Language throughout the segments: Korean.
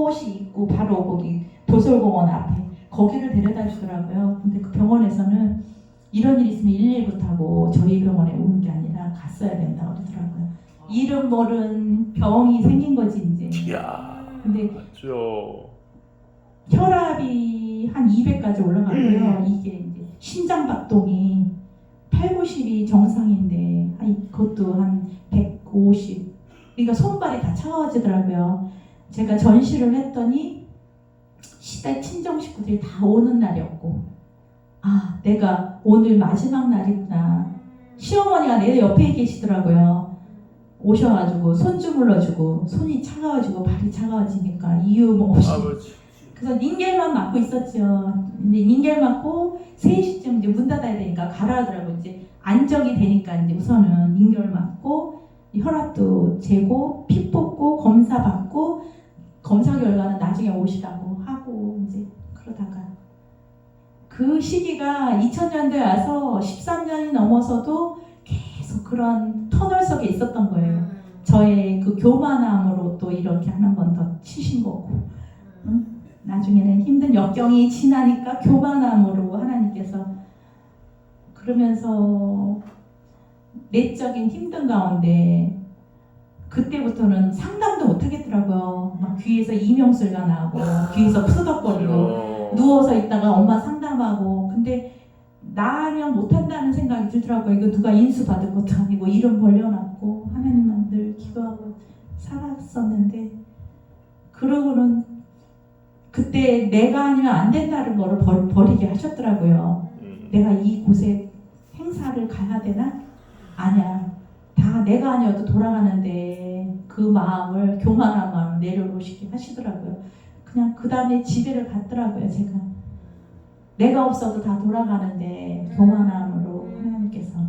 꽃이 있고 바로 거기 도솔공원 앞에 거기를 데려다 주더라고요. 근데 그 병원에서는 이런 일 있으면 119 타고 저희 병원에 오는 게 아니라 갔어야 된다고 그러더라고요. 이름 모른 병이 생긴 거지 이제. 이야. 근데 맞죠. 혈압이 한 200까지 올라가고요. 이게 이제 심장 박동이 8, 90이 정상인데 그것도 한 150. 그러니까 손발이 다 차가워지더라고요. 제가 전시를 했더니 시댁 친정 식구들이 다 오는 날이었고, 아, 내가 오늘 마지막 날이구나. 시어머니가 내 옆에 계시더라고요. 오셔가지고 손 주물러주고 손이 차가워지고 발이 차가워지니까 이유 뭐 없이. 아버지. 그래서 닌겔만 맞고 있었죠. 근데 닌겔 맞고 3시쯤 이제 문 닫아야 되니까 가라 하더라고요. 이제 안정이 되니까 이제 우선은 닌겔 맞고 혈압도 재고 피 뽑고 검사 받고 검사 결과는 나중에 오시라고 하고 이제 그러다가 그 시기가 2000년대에 와서 13년이 넘어서도 계속 그런 터널 속에 있었던 거예요. 저의 그 교만함으로 또 이렇게 한 번 더 치신 거고, 응? 나중에는 힘든 역경이 지나니까 교만함으로 하나님께서 그러면서 내적인 힘든 가운데 그때부터는 상담도 못 하겠더라고요. 막 귀에서 이명술가 나고 귀에서 푸덕거리고 누워서 있다가 엄마 상담하고. 근데 나면 못한다는 생각이 들더라고요. 이거 누가 인수받을 것도 아니고 이름 벌려놨고 하나님만 늘 기도하고 살았었는데, 그러고는 그때 내가 아니면 안 된다는 거를 버리게 하셨더라고요. 내가 이 곳에 행사를 가야 되나? 아니야. 다 내가 아니어도 돌아가는데 그 마음을, 교만한 마음을 내려놓으시게 하시더라고요. 그냥 그 다음에 집에를 갔더라고요. 제가 내가 없어도 다 돌아가는데 교만함으로 하나님께서.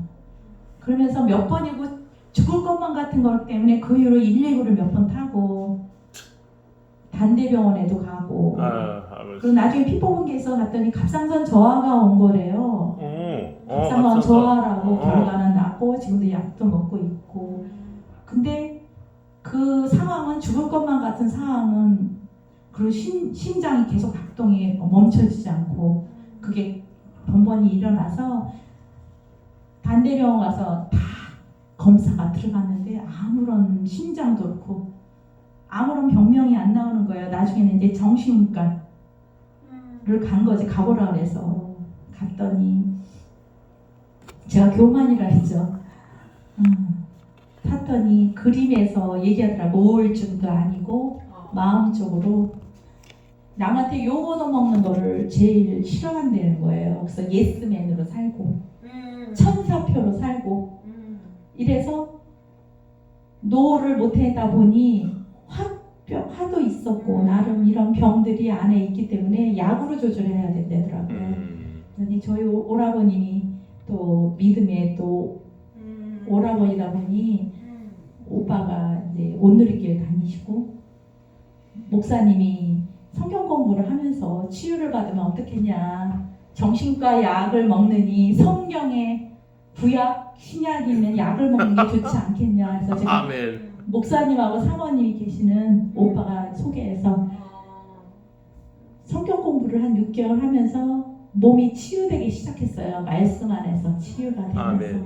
그러면서 몇 번이고 죽을 것만 같은 것 때문에 그 이후로 119를 몇 번 타고 단대병원에도 가고, 그리고 나중에 피 뽑은 게 있어 갔더니 갑상선 저하가 온 거래요. 갑상선 저하라고 결과는 났고 지금도 약도 먹고 있고. 근데 그 상황은 죽을 것만 같은 상황은, 그리고 심장이 계속 박동이 멈춰지지 않고 그게 번번이 일어나서 단대병원 가서 다 검사가 들어갔는데 아무런 심장도 그렇고 아무런 병명이 안 나오는 거예요. 나중에는 이제 정신과를 간 거지. 가보라 그래서 갔더니 제가 교만이라 했죠. 탔더니 그림에서 얘기하더라고. 우울증도 아니고 마음적으로 남한테 욕 얻어먹는 거를 제일 싫어한다는 거예요. 그래서 예스맨으로 살고 천사표로 살고 이래서 노를 못하다 보니 화도 있었고 나름 이런 병들이 안에 있기 때문에 약으로 조절해야 된다더라고요. 그러니 저희 오라버님이 또 믿음의 또 오라버니다 보니 오빠가 이제 온누리교회 다니시고 목사님이 성경 공부를 하면서 치유를 받으면 어떻겠냐, 정신과 약을 먹느니 성경에 구약 신약이 있는 약을 먹는 게 좋지 않겠냐 해서 제가 목사님하고 사모님이 계시는 오빠가 소개해서 성경 공부를 한 6개월 하면서 몸이 치유되기 시작했어요. 말씀 안에서 치유가 되면서.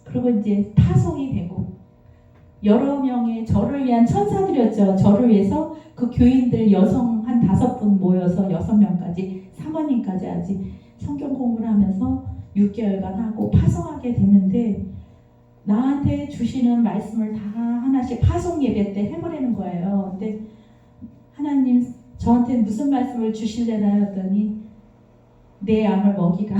그리고 이제 파송이 되고 여러 명의 저를 위한 천사들이었죠. 저를 위해서 그 교인들 여성 한 5분 모여서 6명까지 사모님까지 아직 성경 공부를 하면서 6개월간 하고 파송하게 됐는데, 나한테 주시는 말씀을 다 하나씩 파송 예배 때 해보라는 거예요. 근데 하나님 저한테 무슨 말씀을 주실래나 했더니 내 양을 먹이라.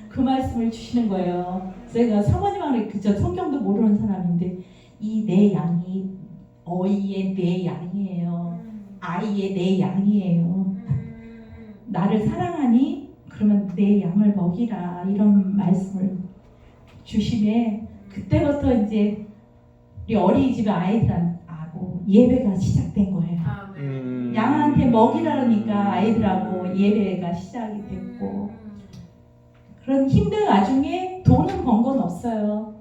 그 말씀을 주시는 거예요. 제가 사모님하고 그저 성경도 모르는 사람인데 이 내 양이 어이의 내 양이에요. 아이의 내 양이에요. 나를 사랑하니 그러면 내 양을 먹이라, 이런 말씀을 주심에 그때부터 이제 우리 어린이집 아이들하고 예배가 시작된 거예요. 양한테 먹이라니까 아이들하고 예배가 시작이 됐고, 그런 힘든 와중에 돈은 번 건 없어요.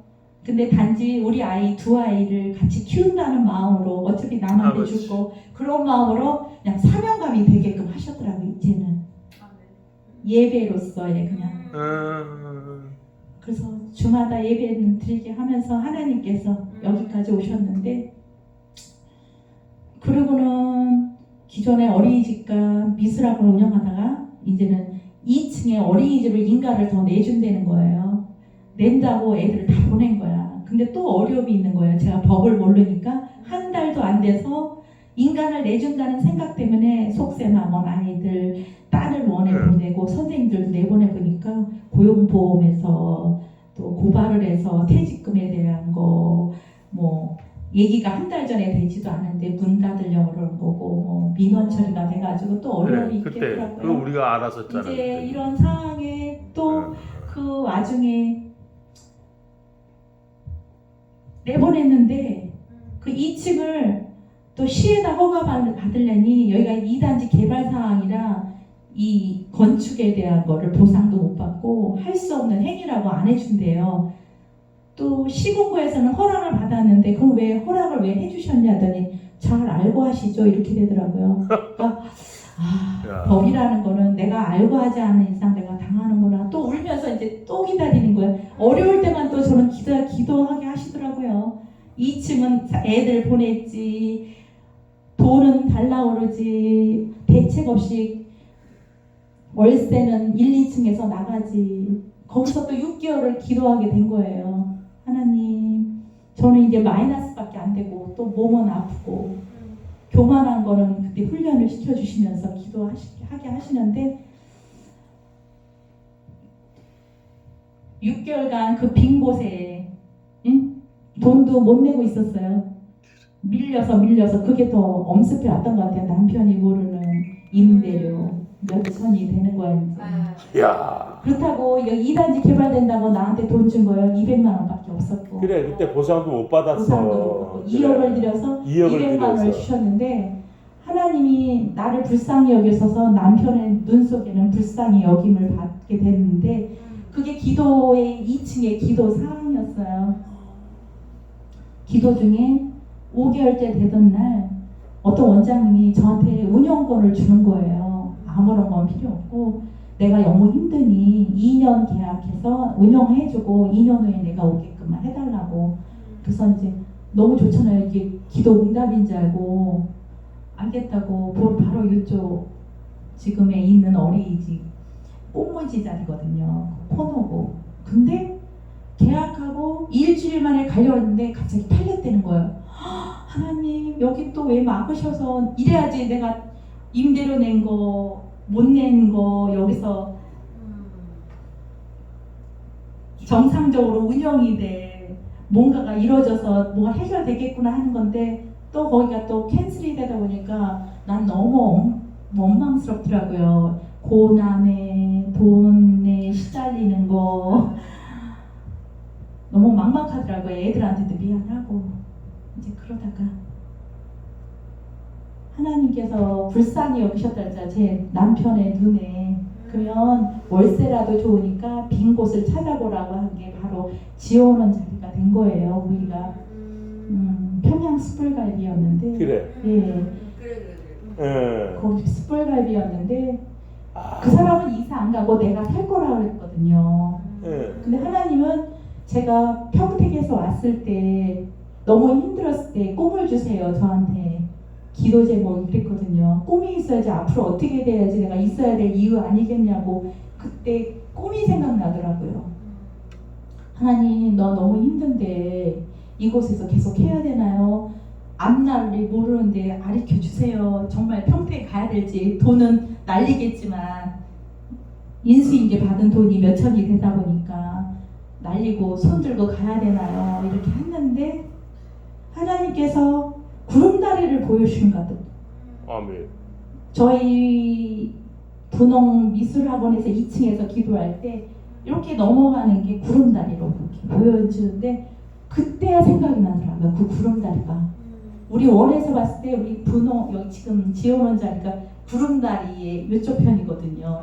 근데 단지 우리 아이 두 아이를 같이 키운다는 마음으로 어차피 남한테 그렇지. 줄 거 그런 마음으로 그냥 사명감이 되게끔 하셨더라고요. 이제는 예배로서의 그냥 그래서 주마다 예배는 드리게 하면서 하나님께서 여기까지 오셨는데 그리고는 기존에 어린이집과 미술학원을 운영하다가 이제는 2층에 어린이집을 인가를 더 내준다는 거예요. 낸다고 애들을 다 보낸 거야. 근데 또 어려움이 있는 거예요. 제가 법을 모르니까 한 달도 안 돼서 인간을 내준다는 생각 때문에 속셈하건 아이들 딸을 원해 보내고 선생님들도 내보내보니까 고용보험에서 또 고발을 해서 퇴직금에 대한 거 뭐 얘기가 한 달 전에 되지도 않은데 문 닫으려고 그러는 거고 뭐 민원 처리가 돼가지고 또 어려움이 그래, 그때 있겠더라고요. 그거 우리가 알았었잖아. 이제 그때. 이런 상황에 또 그 와중에 내보냈는데 그 2층을 또 시에다 허가 받으려니 여기가 2단지 개발 사항이라 이 건축에 대한 거를 보상도 못 받고 할 수 없는 행위라고 안 해준대요. 또 시공부에서는 허락을 받았는데 그럼 왜 허락을 왜 해주셨냐 하더니 잘 알고 하시죠 이렇게 되더라고요. 그러니까 법이라는 거는 내가 알고 하지 않는 이상 내가 당하는구나. 또 울면서 이제 또 기다리는 거예요. 어려울 때만 또 저는 기도하게 하시더라고요. 2층은 애들 보냈지 돈은 달라고 그러지 대책 없이 월세는 1, 2층에서 나가지. 거기서 또 6개월을 기도하게 된 거예요. 하나님, 저는 이제 마이너스밖에 안 되고 또 몸은 아프고 교만한 거는 그때 훈련을 시켜주시면서 기도하게 하시는데 6개월간 그 빈 곳에 돈도 못 내고 있었어요. 밀려서 그게 더 엄습해 왔던 것 같아요. 남편이 모르는 임대료 몇천이 되는 거야 이제. 야. 그렇다고 여기 2단지 개발된다고 나한테 돈 준 거예요. 200만 원밖에 없었고. 그래 그때 보상도 못 받았어. 보상도 못 받고 2억을 들여서 200만 원을 주셨는데 하나님이 나를 불쌍히 여기셔서 남편의 눈 속에는 불쌍히 여김을 받게 됐는데 그게 기도의 2층의 기도 사항이었어요. 기도 중에 5개월째 되던 날 어떤 원장님이 저한테 운영권을 주는 거예요. 아무런 건 필요 없고 내가 너무 힘드니 2년 계약해서 운영해주고 2년 후에 내가 오게끔만 해달라고. 그래서 이제 너무 좋잖아요. 이게 기도 응답인 줄 알고 알겠다고 바로 이쪽 지금에 있는 어린이집 꽃무지 자리거든요. 코너고. 근데 계약하고 일주일 만에 가려고 했는데 갑자기 팔렸다는 거예요. 하나님 여기 또 왜 막으셔서 이래야지 내가 임대료 낸 거 못 낸 거 여기서 정상적으로 운영이 돼 뭔가가 이루어져서 뭐가 해결되겠구나 하는 건데 또 거기가 또 캔슬이 되다 보니까 난 너무 원망스럽더라고요. 고난에 돈에 시달리는 거 너무 막막하더라고요. 애들한테도 미안하고 이제 그러다가 하나님께서 불쌍히 여기셨달자 제 남편의 눈에 그러면 월세라도 좋으니까 빈 곳을 찾아보라고 한 게 바로 지어오는 자리가 된 거예요. 우리가 평양 숯불갈비였는데 그래. 예. 거기 숯불갈비였는데 그 사람은 이사 안 가고 내가 살 거라고 했거든요. 근데 하나님은 제가 평택에서 왔을 때 너무 힘들었을 때 꿈을 주세요. 저한테 기도 제목이 그랬거든요. 꿈이 있어야지 앞으로 어떻게 돼야지 내가 있어야 될 이유 아니겠냐고 그때 꿈이 생각나더라고요. 하나님 너 너무 힘든데 이곳에서 계속 해야 되나요? 앞날을 모르는데 가르쳐 주세요. 정말 평택에 가야 될지 돈은 날리겠지만 인수인계 받은 돈이 몇 천이 되다 보니까 날리고 손 들고 가야 되나요? 이렇게 했는데 하나님께서 구름다리를 보여주신 것 같아요. 아멘. 저희 분홍 미술학원에서 2층에서 기도할 때 이렇게 넘어가는 게 구름다리로 이렇게 보여주는데 그때야 생각이 나더라고요. 그 구름다리가 우리 원에서 봤을 때 우리 분홍 여기 지금 지어놓은 자리가 구름다리의 이쪽 편이거든요.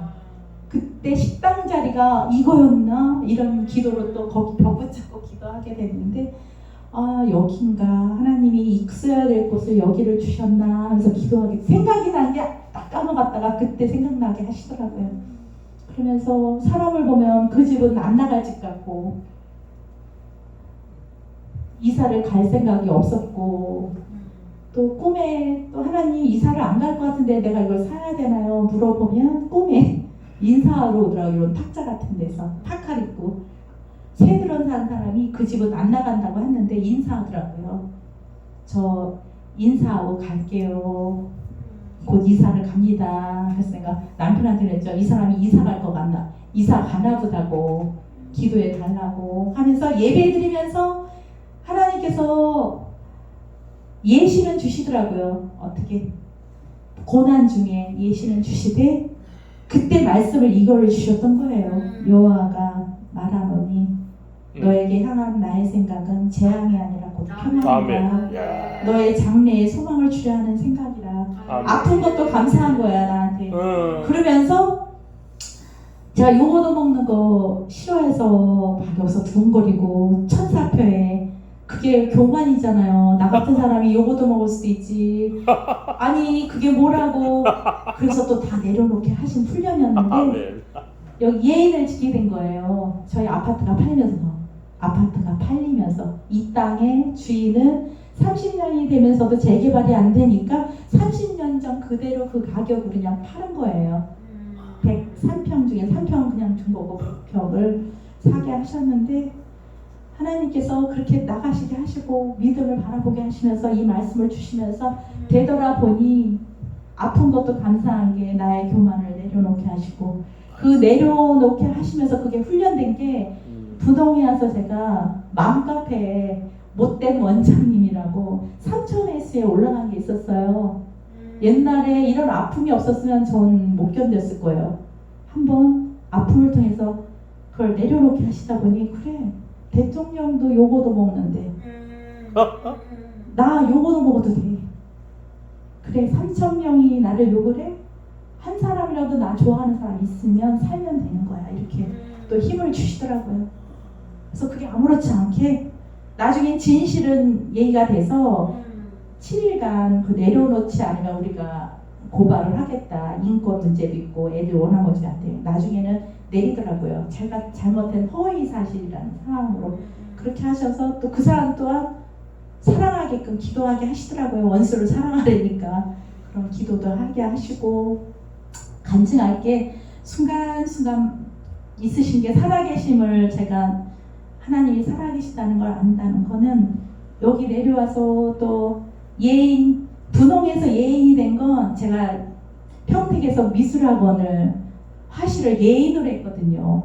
그때 식당 자리가 이거였나? 이런 기도로 또 거기 벽 붙잡고 기도하게 됐는데 여긴가? 하나님이 있어야 될 곳을 여기를 주셨나? 하면서 기도하게 생각이 난 게 딱 까먹었다가 그때 생각나게 하시더라고요. 그러면서 사람을 보면 그 집은 안 나갈 집 같고 이사를 갈 생각이 없었고 또 꿈에 또 하나님 이사를 안 갈 것 같은데 내가 이걸 사야 되나요? 물어보면 꿈에 인사하러 오더라고요. 이런 탁자 같은 데서 파카 입고 새들은 산 사람이 그 집은 안 나간다고 했는데 인사하더라고요. 저 인사하고 갈게요. 곧 이사를 갑니다. 그래서 내가 남편한테 그랬죠. 이 사람이 이사 갈 것 같나? 이사 가나 보다고 기도해 달라고 하면서 예배 드리면서 하나님께서 예시는 주시더라고요. 어떻게 고난 중에 예시는 주시되 그때 말씀을 이거를 주셨던 거예요. 여호와가 말하노니 너에게 향한 나의 생각은 재앙이 아니라 곧 평안이다. 아멘. 야. 너의 장래에 소망을 주려 하는 생각이라. 아멘. 아픈 것도 감사한 거야 나한테. 그러면서 제가 요거도 먹는 거 싫어해서 막 여기서 두근거리고 천사표에 그게 교만이잖아요. 나 같은 사람이 요거도 먹을 수도 있지. 아니 그게 뭐라고. 그래서 또 다 내려놓게 하신 훈련이었는데 아멘. 여기 예인을 지게 된 거예요. 저희 아파트가 팔리면서 이 땅의 주인은 30년이 되면서도 재개발이 안 되니까 30년 전 그대로 그 가격으로 그냥 파는 거예요. 103평 중에 3평 그냥 준 거고 100평을 사게 하셨는데 하나님께서 그렇게 나가시게 하시고 믿음을 바라보게 하시면서 이 말씀을 주시면서 되돌아보니 아픈 것도 감사한 게 나의 교만을 내려놓게 하시고 그 내려놓게 하시면서 그게 훈련된 게 부동에 와서 제가 맘카페에 못된 원장님이라고 삼천회수에 올라간 게 있었어요. 옛날에 이런 아픔이 없었으면 전 못 견뎠을 거예요. 한번 아픔을 통해서 그걸 내려놓게 하시다 보니 그래 대통령도 요거도 먹는데 나 요거도 먹어도 돼. 그래 3,000명이 나를 욕을 해? 한 사람이라도 나 좋아하는 사람 있으면 살면 되는 거야. 이렇게 또 힘을 주시더라고요. 그래서 그게 아무렇지 않게 나중에 진실은 얘기가 돼서 7일간 그 내려놓지 않으면 우리가 고발을 하겠다. 인권 문제도 있고 애들 원하지 않대요. 나중에는 내리더라고요. 제가 잘못된 허위 사실이라는 상황으로 그렇게 하셔서 또 그 사람 또한 사랑하게끔 기도하게 하시더라고요. 원수를 사랑하려니까 그런 기도도 하게 하시고 간증할게 순간순간 있으신 게 살아계심을 제가 하나님이 살아계시다는 걸 안다는 거는 여기 내려와서 또 예인 분홍에서 예인이 된 건 제가 평택에서 미술학원을 화실을 예인으로 했거든요.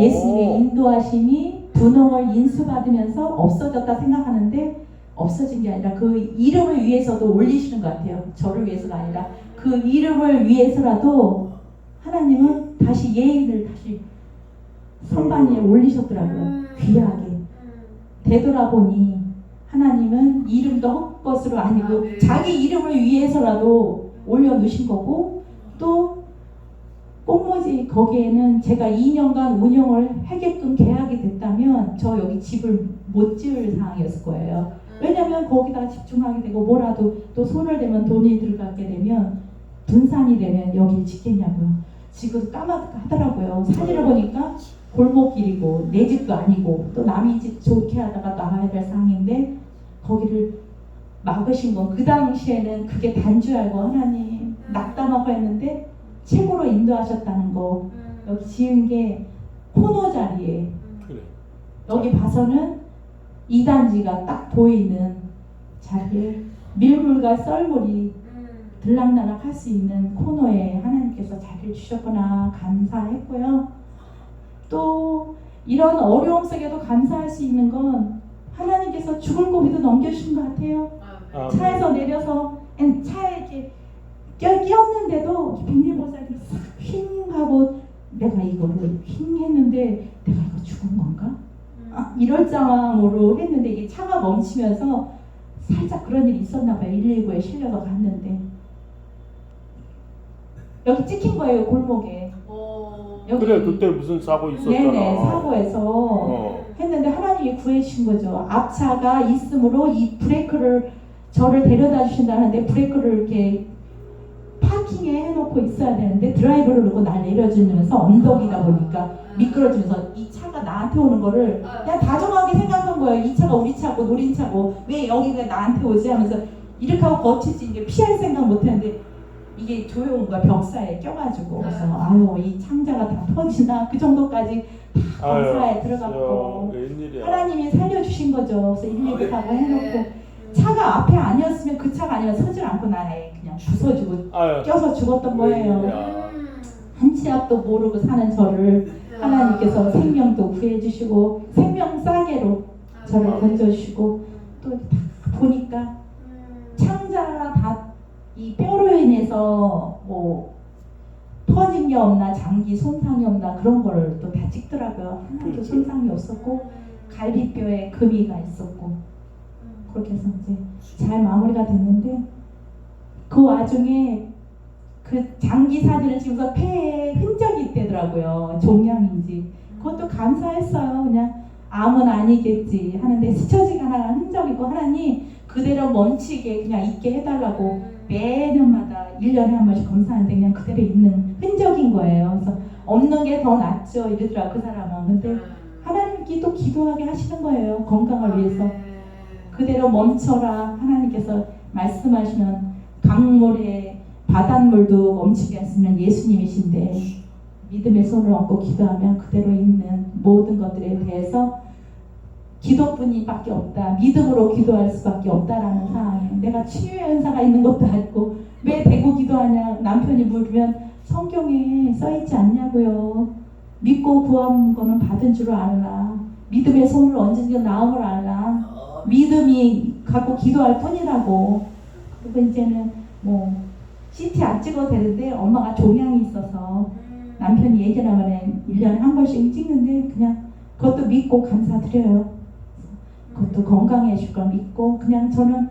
예수님의 인도하심이 분홍을 인수받으면서 없어졌다 생각하는데 없어진 게 아니라 그 이름을 위해서도 올리시는 것 같아요. 저를 위해서가 아니라 그 이름을 위해서라도 하나님은 다시 예인을 다시 선반 위에 올리셨더라고요. 귀하게. 되돌아보니 하나님은 이름도 헛것으로 아니고 자기 이름을 위해서라도 올려놓으신 거고 또 꽃모지 거기에는 제가 2년간 운영을 하게끔 계약이 됐다면 저 여기 집을 못 지을 상황이었을 거예요. 왜냐면 거기다 집중하게 되고 뭐라도 또 손을 대면 돈이 들어가게 되면 분산이 되면 여기를 짓겠냐고요. 지금 까마득하더라고요. 사진을 보니까 골목길이고 내 집도 아니고 또 남의 집 좋게 하다가 나가야 될 상황인데 거기를 막으신 건 그 당시에는 그게 단줄 알고 하나님 낙담하고 했는데 최고로 인도하셨다는 거. 여기 지은 게 코너 자리에 그래. 여기 봐서는 2단지가 딱 보이는 자리에 밀물과 썰물이 들락날락 할 수 있는 코너에 하나님께서 자리를 주셨구나 감사했고요. 또 이런 어려움 속에도 감사할 수 있는 건 하나님께서 죽을 고비도 넘겨주신 것 같아요. 차에서 내려서 차에 이렇게 끼었는데도 비닐보살이 휙 하고 내가 이거를 휙 했는데 내가 이거 죽은 건가? 이럴 상황으로 했는데 이게 차가 멈추면서 살짝 그런 일이 있었나 봐요. 119에 실려서 갔는데 여기 찍힌 거예요. 골목에. 여기 그래 그때 무슨 사고 있었잖아. 네네 사고에서 어. 했는데 하나님이 구해주신 거죠. 앞차가 있으므로 이 브레이크를 저를 데려다 주신다는데 브레이크를 이렇게 파킹에 해놓고 있어야 되는데 드라이브를 놓고 날 내려주면서 언덕이다 보니까 미끄러지면서 이 차가 나한테 오는 거를 그냥 다정하게 생각한 거예요. 이 차가 우리 차고 노린 차고 왜 여기가 나한테 오지 하면서 이렇게 하고 버티지 이제 피할 생각 못했는데 이게 조용과 벽사에 껴가지고 그래서 아유 이 창자가 다 터지나 그 정도까지 다 검사에 들어갔고 웬일이야. 하나님이 살려주신 거죠. 그래서 119 하고 해놓고 차가 앞에 아니었으면 그 차가 아니면 서질 않고 나에 그냥 부서지고 껴서 죽었던 거예요. 웬일이야. 한 치 앞도 모르고 사는 저를 하나님께서 생명도 구해주시고 생명 싸게로 저를 건져주시고 또 보니까 창자가 다 이 뼈로 인해서 뭐 터진 게 없나 장기 손상이 없나 그런 거를 또 다 찍더라고요. 하나도 그렇죠. 손상이 없었고 갈비뼈에 금이가 있었고 그렇게 해서 이제 잘 마무리가 됐는데 그 와중에 그 장기 사진을 찍어서 폐에 흔적이 있대더라고요. 종양인지 그것도 감사했어요. 그냥 암은 아니겠지 하는데 스쳐지가 하나 흔적이고 하나님 그대로 멈추게 그냥 있게 해달라고 매년마다 1년에 한 번씩 검사하는데 그냥 그대로 있는 흔적인 거예요. 그래서 없는 게 더 낫죠 이러더라고 그 사람은. 근데 하나님께 또 기도하게 하시는 거예요. 건강을 위해서. 그대로 멈춰라 하나님께서 말씀하시면 강물에 바닷물도 멈추게 하시는 예수님이신데 믿음의 손을 얹고 기도하면 그대로 있는 모든 것들에 대해서 기도뿐이밖에 없다. 믿음으로 기도할 수밖에 없다라는 상황에 내가 치유의 은사가 있는 것도 알고 왜 대고 기도하냐 남편이 물으면 성경에 써있지 않냐고요. 믿고 구한 거는 받은 줄 알라. 믿음의 손을 얹은 게 나음을 알라. 믿음이 갖고 기도할 뿐이라고. 그리고 이제는 뭐 CT 안 찍어도 되는데 엄마가 종양이 있어서 남편이 예전에 1년에 한 번씩 찍는데 그냥 그것도 믿고 감사드려요. 그것도 건강해질 걸 믿고 그냥 저는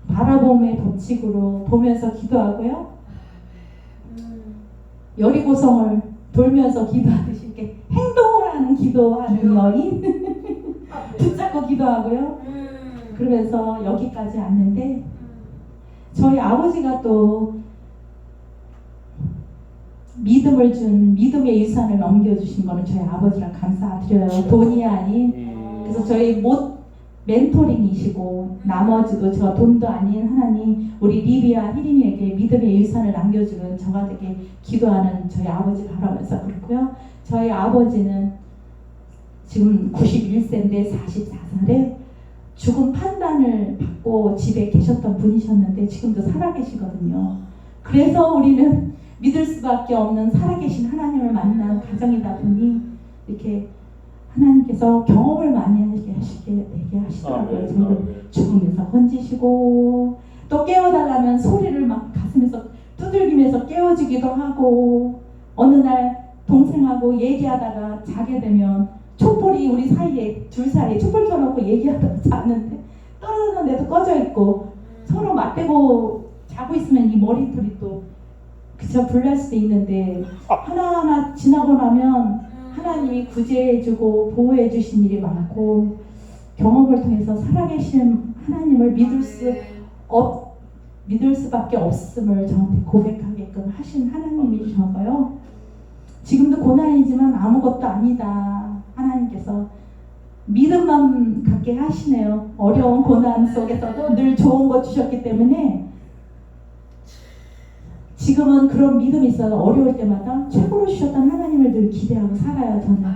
바라봄의 법칙으로 보면서 기도하고요. 여리고성을 돌면서 기도하듯이 이렇게 행동을 하는 기도하는 여인 붙잡고 기도하고요. 그러면서 여기까지 왔는데 저희 아버지가 또 믿음을 준 믿음의 유산을 넘겨주신 거는 저희 아버지랑 감사드려요. 돈이 아닌. 그래서 저희 멘토링이시고 나머지도 저 돈도 아닌 하나님 우리 리비아 희린이에게 믿음의 유산을 남겨주는 저가 되게 기도하는 저희 아버지 바라면서 그렇고요. 저희 아버지는 지금 91세인데 44살에 죽음 판단을 받고 집에 계셨던 분이셨는데 지금도 살아계시거든요. 그래서 우리는 믿을 수밖에 없는 살아계신 하나님을 만난 가정이다 보니 이렇게 하나님께서 경험을 많이 되게 하시더라고요. 저를 죽으면서 건지시고 또 깨워달라면 소리를 막 가슴에서 두들기면서 깨워주기도 하고 어느 날 동생하고 얘기하다가 자게 되면 촛불이 우리 사이에 둘 사이에 촛불 켜놓고 얘기하다가 잤는데 떨어졌는데도 꺼져 있고 서로 맞대고 자고 있으면 이 머리털이 또 그저 불날 수도 있는데 하나하나 지나고 나면 하나님이 구제해주고 보호해주신 일이 많고 경험을 통해서 살아계신 하나님을 믿을 수밖에 없음을 저한테 고백하게끔 하신 하나님이셔서요. 지금도 고난이지만 아무것도 아니다. 하나님께서 믿음만 갖게 하시네요. 어려운 고난 속에서도 늘 좋은 거 주셨기 때문에 지금은 그런 믿음이 있어서 어려울 때마다 최고로 주셨던 하나님을 늘 기대하고 살아요. 저는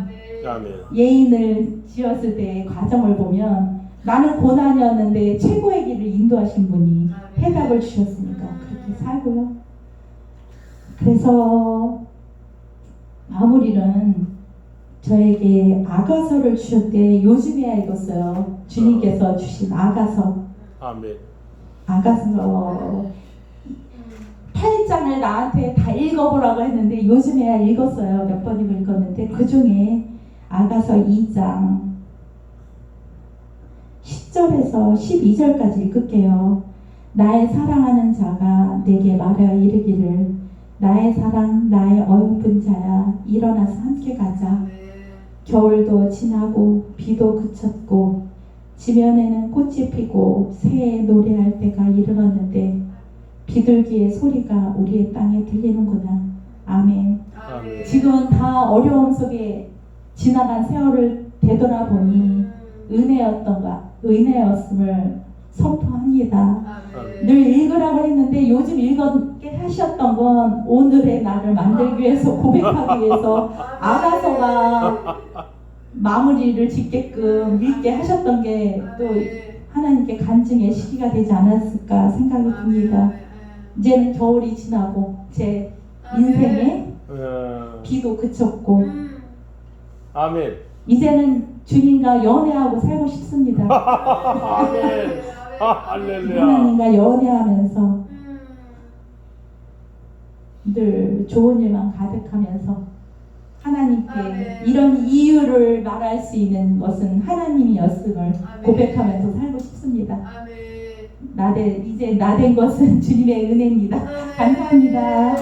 예인을 지었을 때의 과정을 보면 나는 고난이었는데 최고의 길을 인도하신 분이 해답을 주셨으니까 그렇게 살고요. 그래서 마무리는 저에게 아가서를 주셨대. 요즘에야 읽었어요. 주님께서 주신 아가서. 아멘. 아가서 8장을 나한테 다 읽어보라고 했는데 요즘에야 읽었어요. 몇 번이고 읽었는데 그 중에 아가서 2장 10절에서 12절까지 읽을게요. 나의 사랑하는 자가 내게 말하여 이르기를 나의 사랑, 나의 어여쁜 자야, 일어나서 함께 가자. 겨울도 지나고 비도 그쳤고 지면에는 꽃이 피고 새에 노래할 때가 이르렀는데 비둘기의 소리가 우리의 땅에 들리는구나. 아멘. 아멘. 지금은 다 어려움 속에 지나간 세월을 되돌아보니 은혜였음을 선포합니다. 늘 읽으라고 했는데 요즘 읽게 하셨던 건 오늘의 나를 만들기 위해서, 고백하기 위해서 아가서가 마무리를 짓게끔 읽게 하셨던 게 또 하나님께 간증의 시기가 되지 않았을까 생각이 듭니다. 이제는 겨울이 지나고 제 인생에 비도 그쳤고 아멘. 이제는 주님과 연애하고 살고 싶습니다. 아멘. 할렐루야. 하나님과 연애하면서 늘 좋은 일만 가득하면서 하나님께 이런 이유를 말할 수 있는 것은 하나님이었음을 고백하면서 살고 싶습니다. 이제 나된 것은 주님의 은혜입니다. 감사합니다.